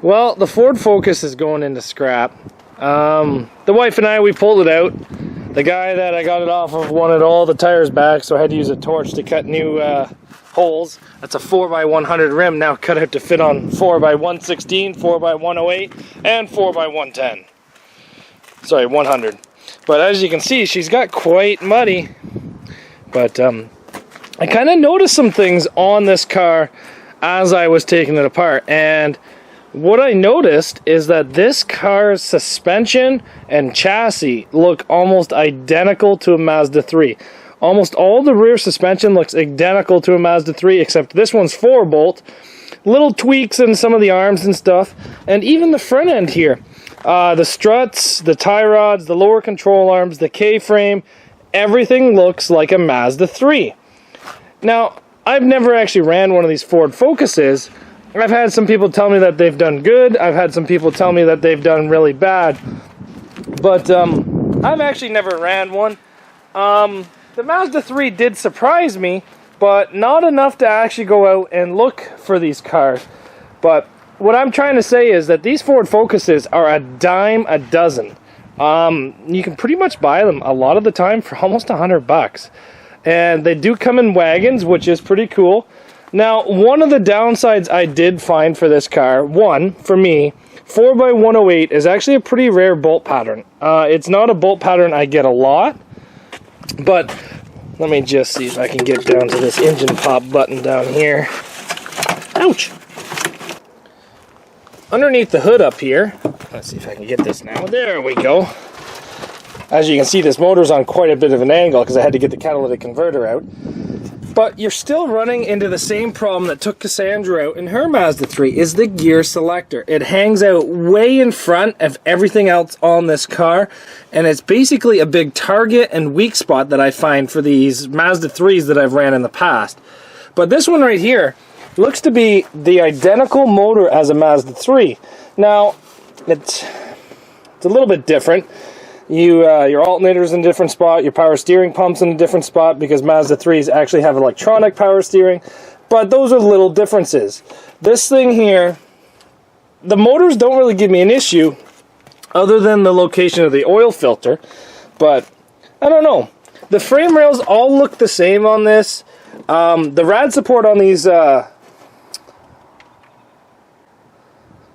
Well, the Ford Focus is going into scrap. The wife and I, we pulled it out. The guy that I got it off of wanted all the tires back, so I had to use a torch to cut new holes. That's a 4x100 rim now cut out to fit on 4x116, 4x108, and 4x110. Sorry, 100. But as you can see, she's got quite muddy. But I kind of noticed some things on this car as I was taking it apart, and what I noticed is that this car's suspension and chassis look almost identical to a Mazda 3. Almost all the rear suspension looks identical to a Mazda 3, except this one's 4-bolt. Little tweaks in some of the arms and stuff. And even the front end here. The struts, the tie rods, the lower control arms, the K-frame, everything looks like a Mazda 3. Now, I've never actually ran one of these Ford Focuses. I've had some people tell me that they've done good. I've had some people tell me that they've done really bad. But I've actually never ran one. The Mazda 3 did surprise me, but not enough to actually go out and look for these cars. But what I'm trying to say is that these Ford Focuses are a dime a dozen. You can pretty much buy them a lot of the time for almost $100. And they do come in wagons, which is pretty cool. Now, one of the downsides I did find for this car, one, for me, 4x108 is actually a pretty rare bolt pattern. It's not a bolt pattern I get a lot, but let me just see if I can get down to this engine pop button down here. Ouch! Underneath the hood up here, let's see if I can get this now. There we go. As you can see, this motor's on quite a bit of an angle because I had to get the catalytic converter out. But you're still running into the same problem that took Cassandra out in her Mazda 3, is the gear selector. It hangs out way in front of everything else on this car, and it's basically a big target and weak spot that I find for these Mazda 3s that I've ran in the past. But this one right here looks to be the identical motor as a Mazda 3. Now, it's a little bit different. Your alternator's in a different spot, your power steering pump's in a different spot because Mazda 3s actually have electronic power steering, but those are little differences. This thing here, the motors don't really give me an issue other than the location of the oil filter, but I don't know. The frame rails all look the same on this. The rad support on these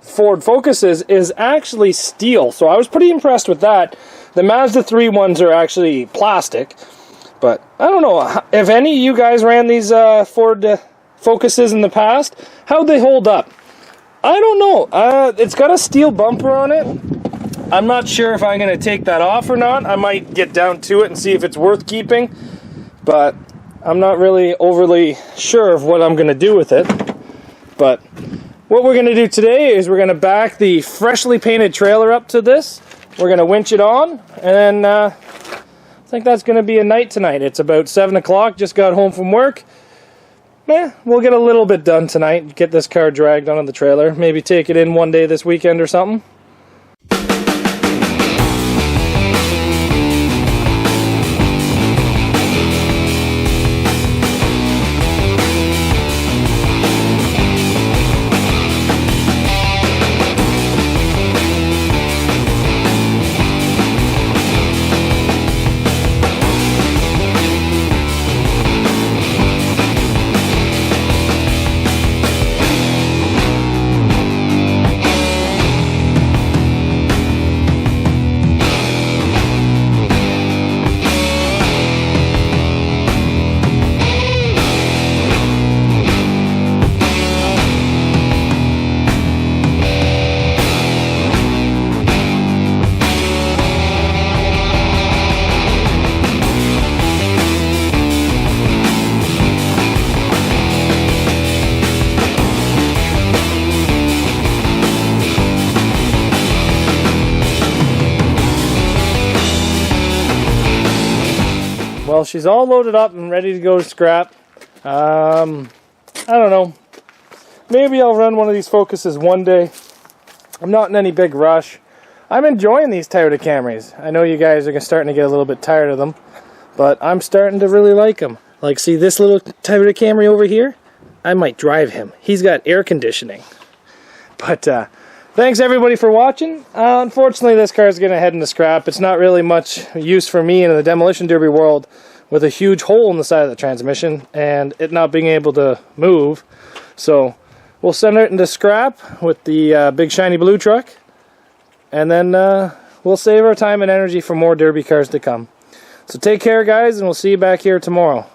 Ford Focuses is actually steel, so I was pretty impressed with that. The Mazda 3 ones are actually plastic, but I don't know if any of you guys ran these Ford Focuses in the past. How'd they hold up? I don't know. It's got a steel bumper on it. I'm not sure if I'm going to take that off or not. I might get down to it and see if it's worth keeping, but I'm not really overly sure of what I'm going to do with it. But what we're going to do today is we're going to back the freshly painted trailer up to this. We're going to winch it on, and I think that's going to be a night tonight. It's about 7 o'clock, just got home from work. We'll get a little bit done tonight, get this car dragged onto the trailer, maybe take it in one day this weekend or something. Well, she's all loaded up and ready to go to scrap. I don't know. Maybe I'll run one of these Focuses one day. I'm not in any big rush. I'm enjoying these Toyota Camrys. I know you guys are starting to get a little bit tired of them, but I'm starting to really like them. Like, see this little Toyota Camry over here? I might drive him. He's got air conditioning. But thanks everybody for watching. Unfortunately, this car is going to head into scrap. It's not really much use for me in the demolition derby world with a huge hole in the side of the transmission and it not being able to move. So we'll send it into scrap with the big shiny blue truck, and then we'll save our time and energy for more derby cars to come. So take care, guys, and we'll see you back here tomorrow.